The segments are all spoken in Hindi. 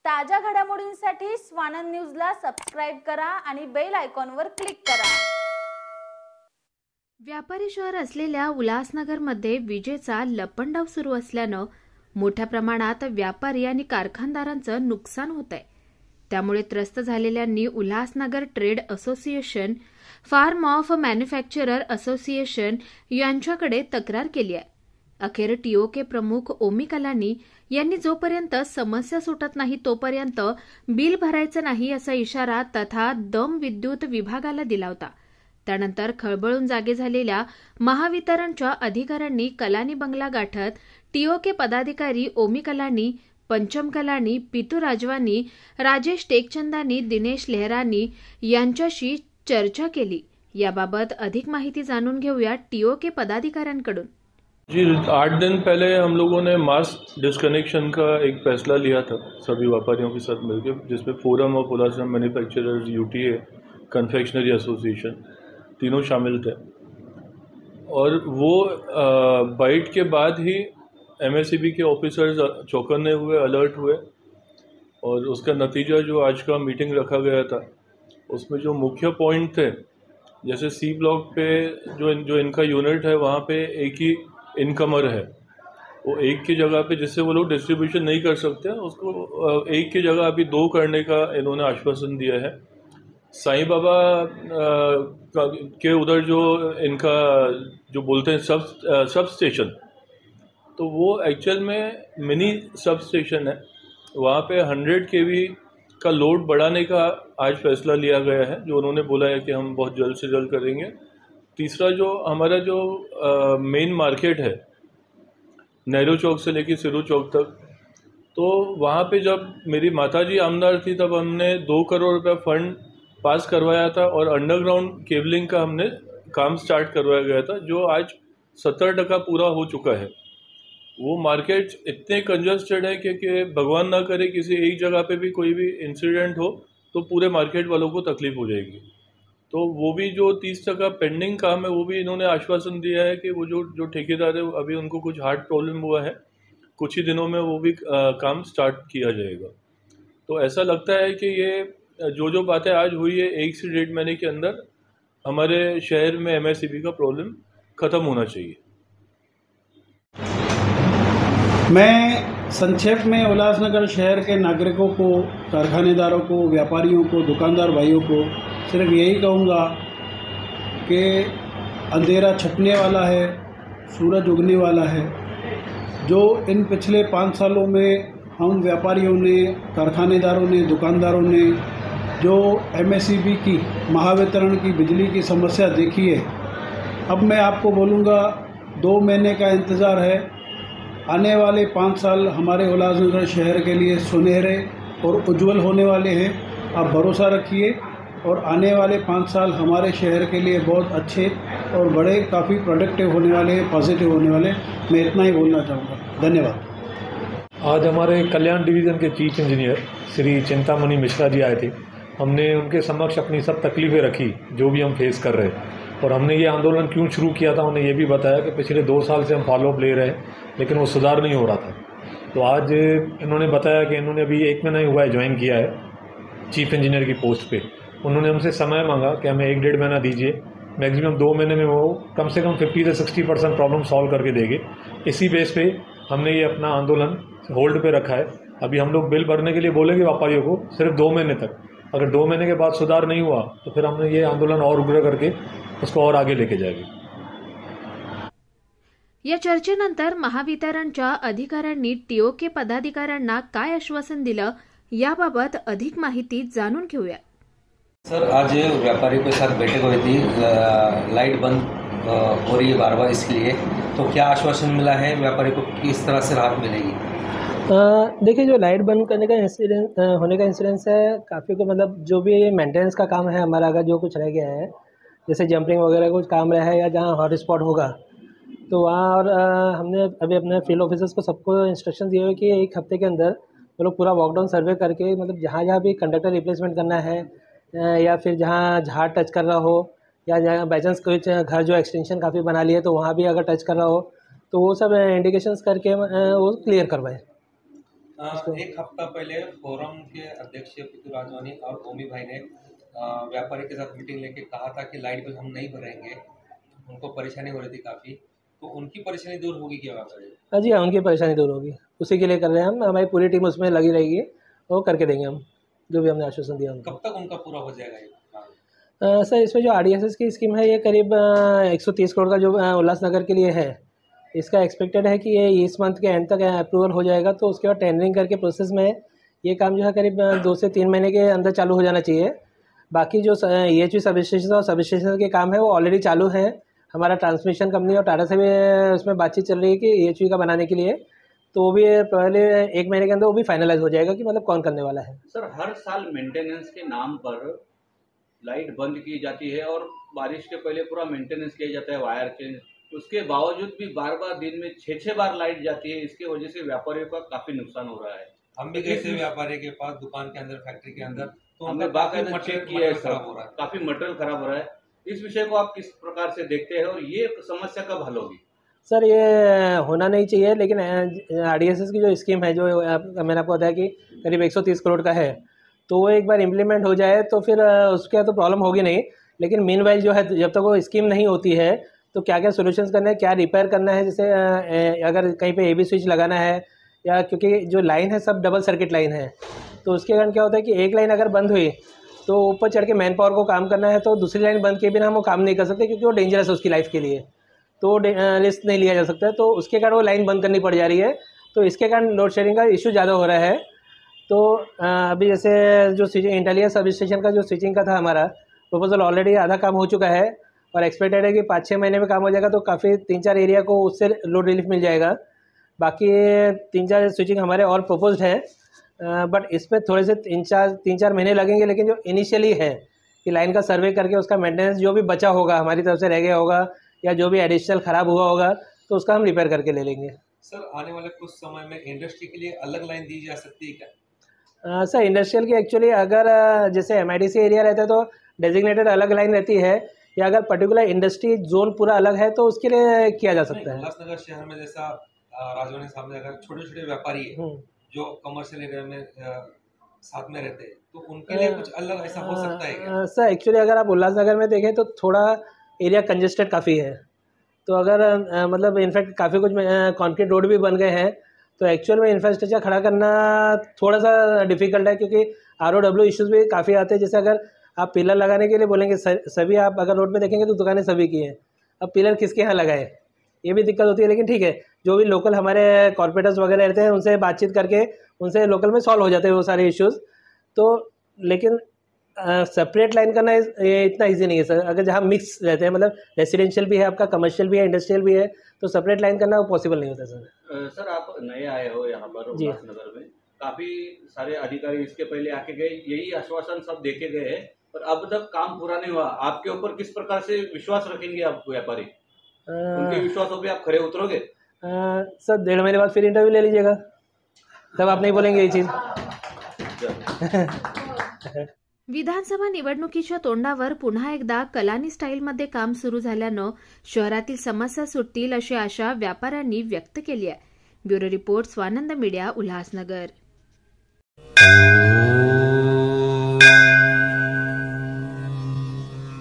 ताज्या घडामोडींसाठी स्वानंद न्यूजला सबस्क्राइब करा आणि बेल आयकॉनवर क्लिक करा। व्यापारी शहर असलेल्या उल्हासनगरमध्ये विजेचा लपंडाव सुरू असल्यानं मोठ्या प्रमाणात व्यापारी आणि कारखानदारांचं नुकसान होत आहे। त्यामुळे त्रस्त झालेल्यांनी Ulhasnagar trade association, farm of manufacturer association यांच्याकडे तक्रार केली आहे। अखेर टीओके प्रमुख ओमी कलानी यांनी जोपर्यंत समस्या सुटत नाही तोपर्यंत बिल भरायचं नाही असा इशारा तथा दम विद्युत विभागाला दिला होता। त्यानंतर खळबळून जागे झालेल्या महावितरणच्या अधिकाऱ्यांनी कलानी बंगला गाठत टीओके पदाधिकारी ओमी कलानी, पंचम कलानी, पितू राजवानी, राजेश टेकचंदानी, दिनेश लेहरानी यांच्याशी चर्चा केली। याबाबत अधिक माहिती जाणून घेऊया टीओके पदाधिकाऱ्यांकडून। जी 8 दिन पहले हम लोगों ने मास डिस्कनेक्शन का एक फैसला लिया था सभी व्यापारियों के साथ मिलकर, जिसमें forum of Ulhasnagar manufacturers, UTA, confectionery association तीनों शामिल थे। और वो बाइट के बाद ही एमएसईबी के ऑफिसर्स चौकन्ने हुए, अलर्ट हुए, और उसका नतीजा जो आज का मीटिंग रखा गया था उसमें जो मुख्य पॉइंट थे, जैसे सी ब्लॉक पे जो इनका यूनिट है वहाँ पे एक ही इनकमर है, वो एक की जगह पे जिससे वो लोग डिस्ट्रीब्यूशन नहीं कर सकते, उसको एक की जगह अभी 2 करने का इन्होंने आश्वासन दिया है। साईं बाबा के उधर जो इनका जो बोलते हैं सब स्टेशन, तो वो एक्चुअल में मिनी सब स्टेशन है। वहाँ पे 100 केवी का लोड बढ़ाने का आज फैसला लिया गया है, जो उन्होंने बोला है कि हम बहुत जल्द से जल्द करेंगे। तीसरा, जो हमारा जो मेन मार्केट है नेहरू चौक से लेकर सिरू चौक तक, तो वहाँ पे जब मेरी माताजी आमदार थी तब हमने 2 करोड़ रुपया फंड पास करवाया था और अंडरग्राउंड केबलिंग का हमने काम स्टार्ट करवाया गया था, जो आज 70% पूरा हो चुका है। वो मार्केट इतने कंजस्टेड है कि भगवान ना करे किसी एक जगह पे भी कोई भी इंसिडेंट हो तो पूरे मार्केट वालों को तकलीफ हो जाएगी। तो वो भी जो 30% पेंडिंग काम है, वो भी इन्होंने आश्वासन दिया है कि वो जो ठेकेदार है, अभी उनको कुछ हार्ट प्रॉब्लम हुआ है, कुछ ही दिनों में वो भी काम स्टार्ट किया जाएगा। तो ऐसा लगता है कि ये जो बातें आज हुई है 1 से 1.5 महीने के अंदर हमारे शहर में एमएसईबी का प्रॉब्लम ख़त्म होना चाहिए। मैं संक्षेप में उल्हासनगर शहर के नागरिकों को, कारखानेदारों को, व्यापारियों को, दुकानदार भाइयों को सिर्फ यही कहूँगा कि अंधेरा छटने वाला है, सूरज उगने वाला है। जो इन पिछले 5 सालों में हम व्यापारियों ने, कारखानेदारों ने, दुकानदारों ने जो एमएसईबी की, महावितरण की बिजली की समस्या देखी है, अब मैं आपको बोलूँगा 2 महीने का इंतज़ार है। आने वाले 5 साल हमारे उल्हासनगर शहर के लिए सुनहरे और उज्जवल होने वाले हैं। आप भरोसा रखिए, और आने वाले 5 साल हमारे शहर के लिए बहुत अच्छे और बड़े, काफ़ी प्रोडक्टिव होने वाले हैं, पॉजिटिव होने वाले हैं। मैं इतना ही बोलना चाहूँगा। धन्यवाद। आज हमारे कल्याण डिवीज़न के चीफ इंजीनियर श्री चिंतामणि मिश्रा जी आए थे। हमने उनके समक्ष अपनी सब तकलीफ़ें रखी जो भी हम फेस कर रहे हैं, और हमने ये आंदोलन क्यों शुरू किया था उन्हें ये भी बताया कि पिछले 2 साल से हम फॉलोअप ले रहे हैं लेकिन वो सुधार नहीं हो रहा था। तो आज इन्होंने बताया कि इन्होंने अभी 1 महीना ही हुआ है ज्वाइन किया है चीफ इंजीनियर की पोस्ट पे। उन्होंने हमसे समय मांगा कि हमें 1-1.5 महीना दीजिए, मैक्सिमम 2 महीने में वो कम से कम 50 से 60% प्रॉब्लम सॉल्व करके देंगे। इसी बेस पे हमने ये अपना आंदोलन होल्ड पे रखा है। अभी हम लोग बिल भरने के लिए बोलेंगे व्यापारियों को सिर्फ 2 महीने तक। अगर 2 महीने के बाद सुधार नहीं हुआ तो फिर हमने ये आंदोलन और उग्र करके उसको और आगे लेके जाएंगे। या चर्चेनंतर महावितरणच्या अधिकाऱ्यांनी टीओके पदाधिकाऱ्यांना काय आश्वासन दिलं याबाबत अधिक माहिती जाणून घेऊया। सर, आज व्यापारियों के साथ बैठक हुई थी, लाइट बंद हो रही है बार-बार, इसके लिए तो क्या आश्वासन मिला है, व्यापारी को किस तरह से राहत मिलेगी? देखिए, जो लाइट बंद करने का इंसिडेंट होने का इंसिडेंस है, काफ़ी को मतलब जो भी मेंटेनेंस का काम है हमारा, अगर जो कुछ रह गया है जैसे जंपरिंग वगैरह कुछ काम रहा है या जहाँ हॉट स्पॉट होगा तो वहाँ, और हमने अभी अपने फील्ड ऑफिसर्स को सबको इंस्ट्रक्शन दिए हुए कि 1 हफ्ते के अंदर वो लोग पूरा वॉकडाउन सर्वे करके, मतलब जहाँ जहाँ भी कंडक्टर रिप्लेसमेंट करना है या फिर जहाँ झाड़ टच कर रहा हो या जहाँ बाई चांस कुछ घर जो एक्सटेंशन काफ़ी बना लिए तो वहाँ भी अगर टच कर रहा हो तो वो सब इंडिकेशंस करके वो क्लियर करवाएं। एक हफ्ता पहले फोरम के अध्यक्ष पितु राजवानी और ओमी भाई ने व्यापारी के साथ मीटिंग लेके कहा था कि लाइट बिल हम नहीं भरेंगे, उनको परेशानी हो रही थी काफ़ी, तो उनकी परेशानी दूर होगी क्या व्यापारी? हाँ जी हाँ, उनकी परेशानी दूर होगी, उसी के लिए कर रहे हैं हम। हमारी पूरी टीम उसमें लगी रहेगी और करके देंगे हम जो भी हमने आश्वासन दिया उनको। कब तक उनका पूरा हो जाएगा ये? सर इसमें जो RDSS की स्कीम है ये करीब 130 करोड़ का जो उल्लासनगर के लिए है, इसका एक्सपेक्टेड है कि ये इस मंथ के एंड तक अप्रूवल हो जाएगा। तो उसके बाद टेंडरिंग करके प्रोसेस में ये काम जो है करीब 2 से 3 महीने के अंदर चालू हो जाना चाहिए। बाकी जो EHV सब स्टेशन और सब स्टेशन के काम है वो ऑलरेडी चालू है। हमारा ट्रांसमिशन कंपनी और टाटा से भी उसमें बातचीत चल रही है कि EHV का बनाने के लिए, तो वो भी पहले 1 महीने के अंदर वो भी फाइनलाइज हो जाएगा कि मतलब कौन करने वाला है। सर हर साल मेंटेनेंस के नाम पर लाइट बंद की जाती है और बारिश के पहले पूरा मेंटेनेंस किया जाता है, वायर चेंज, उसके बावजूद भी बार बार दिन में 6-6 बार लाइट जाती है। इसके वजह से व्यापारियों का काफी नुकसान हो रहा है। हम भी गए थे व्यापारी के पास, दुकान के अंदर, फैक्ट्री के अंदर, तो हमने बाकायदा चेक किया है सर, काफी मटेरियल खराब हो रहा है। इस विषय को आप किस प्रकार से देखते हैं और ये समस्या कब हल होगी? सर ये होना नहीं चाहिए, लेकिन RDSS की जो स्कीम है जो मैंने आपको बताया कि करीब 130 करोड़ का है, तो वो एक बार इम्प्लीमेंट हो जाए तो फिर उसके तो प्रॉब्लम होगी नहीं। लेकिन मीनवाइल जो है जब तक वो स्कीम नहीं होती है तो क्या क्या सोल्यूशंस करने हैं, क्या रिपेयर करना है, जैसे अगर कहीं पे AB स्विच लगाना है, या क्योंकि जो लाइन है सब डबल सर्किट लाइन है, तो उसके कारण क्या होता है कि एक लाइन अगर बंद हुई तो ऊपर चढ़ के मैन पावर को काम करना है, तो दूसरी लाइन बंद किए बिना हम वो काम नहीं कर सकते क्योंकि वो डेंजरस है उसकी लाइफ के लिए, तो रिस्क नहीं लिया जा सकता है। तो उसके कारण वो लाइन बंद करनी पड़ जा रही है, तो इसके कारण लोड शेडिंग का इशू ज़्यादा हो रहा है। तो अभी जैसे जो स्विचिंग इंटेलिया सब स्टेशन का जो स्विचिंग का था हमारा प्रपोजल, ऑलरेडी आधा काम हो चुका है और एक्सपेक्टेड है कि 5-6 महीने में काम हो जाएगा, तो काफ़ी 3-4 एरिया को उससे लोड रिलीफ मिल जाएगा। बाकी 3-4 स्विचिंग हमारे और प्रपोज्ड है, बट इसमें थोड़े से 3-4 महीने लगेंगे। लेकिन जो इनिशियली है कि लाइन का सर्वे करके उसका मेंटेनेंस जो भी बचा होगा, हमारी तरफ से रह गया होगा या जो भी एडिशनल ख़राब हुआ होगा, तो उसका हम रिपेयर करके ले लेंगे। सर आने वाले कुछ समय में इंडस्ट्री के लिए अलग लाइन दी जा सकती है क्या? सर इंडस्ट्रियल की एक्चुअली अगर जैसे MIDC एरिया रहता है तो डेजिग्नेटेड अलग लाइन रहती है, या अगर पर्टिकुलर इंडस्ट्री जोन पूरा अलग है तो उसके लिए किया जा सकता है। उल्लासनगर शहर में जैसा राजवानी साहब ने, अगर छोटे छोटे व्यापारी है जो कमर्शियल एरिया में साथ में रहते हैं, तो उनके लिए कुछ अलग ऐसा हो सकता है क्या? सर एक्चुअली अगर आप उल्लासनगर में देखें तो थोड़ा एरिया कंजेस्टेड काफ़ी है, तो अगर मतलब इनफैक्ट काफ़ी कुछ कॉन्क्रीट रोड भी बन गए हैं, तो एक्चुअल में इंफ्रास्ट्रक्चर खड़ा करना थोड़ा सा डिफिकल्ट है क्योंकि ROW इश्यूज़ भी काफ़ी आते हैं। जैसे अगर आप पिलर लगाने के लिए बोलेंगे, सभी आप अगर रोड पे देखेंगे तो दुकानें सभी की हैं, अब पिलर किसके यहाँ लगाए, ये भी दिक्कत होती है। लेकिन ठीक है, जो भी लोकल हमारे कॉर्पोरेटर्स वगैरह रहते हैं उनसे बातचीत करके उनसे लोकल में सॉल्व हो जाते हैं वो सारे इश्यूज़। तो लेकिन सेपरेट लाइन करना ये इतना ईजी नहीं है सर। अगर जहाँ मिक्स रहते हैं, मतलब रेसिडेंशियल भी है आपका, कमर्शियल भी है, इंडस्ट्रियल भी है, तो सेपरेट लाइन करना वो पॉसिबल नहीं होता सर। सर आप नए आए हो यहाँ पर उल्लासनगर में, काफ़ी सारे अधिकारी इसके पहले आके गए, यही आश्वासन सब देके गए हैं, पर अब तक काम पूरा नहीं हुआ। आपके ऊपर किस प्रकार से विश्वास रखेंगे आप व्यापारी? उनके विश्वासों पे आप खरे उतरोगे? सर 1.5 महीने बाद फिर इंटरव्यू ले लीजिएगा, तब आप नहीं बोलेंगे ये चीज़। विधानसभा निवडणुकीच्या तोंडावर पुन्हा एकदा कलानी स्टाईलमध्ये काम सुरू झाल्यानं शहरातील समस्या सुटतील अशी आशा व्यापाऱ्यांनी व्यक्त केली आहे। Bureau report, Swanand media, Ulhasnagar.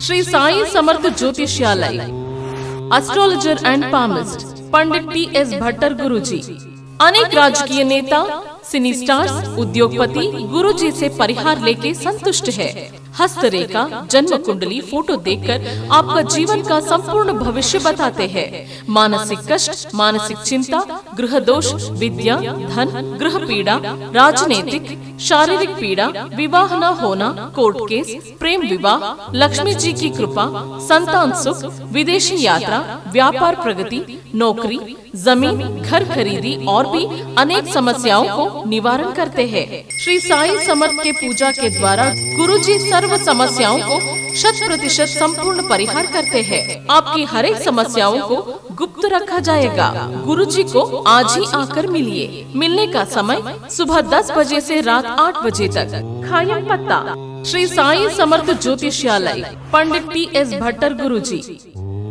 Shri Sai Samarth Jyotishalaya, astrologer and palmist Pandit TS Bhattar Guruji. अनेक राजकीय नेता, सिनी स्टार्स, उद्योगपति गुरुजी से परिहार लेके संतुष्ट है। हस्तरेखा, जन्म कुंडली, फोटो देखकर आपका जीवन का संपूर्ण भविष्य बताते हैं। मानसिक कष्ट, मानसिक चिंता, गृह दोष, विद्या, धन, गृह पीड़ा, राजनीतिक, शारीरिक पीड़ा, विवाह न होना, कोर्ट केस, प्रेम विवाह, लक्ष्मी जी की कृपा, संतान सुख, विदेशी यात्रा, व्यापार प्रगति, नौकरी, जमीन, घर खरीदी और भी अनेक समस्याओं को निवारण करते हैं। श्री साई समर्थ के पूजा के द्वारा गुरुजी सर्व समस्याओं को 100% संपूर्ण परिहार करते हैं। आपकी हर एक समस्याओं को गुप्त रखा जाएगा। गुरुजी को आज ही आकर मिलिए। मिलने का समय सुबह 10 बजे से रात 8 बजे तक। खायम पत्ता, श्री साई समर्थ ज्योतिषालय, पंडित TS भट्टर गुरुजी,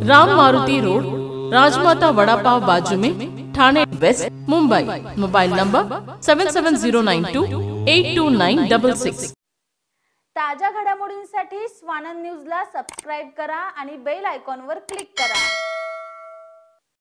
राम मारुति रोड, राजमाता वड़ा पाव बाजू में, Thane. West Mumbai. Mobile number 7709282966। ताज्या घडामोडींसाठी स्वानंद न्यूजला सबस्क्राईब करा आणि बेल आयकॉनवर क्लिक करा।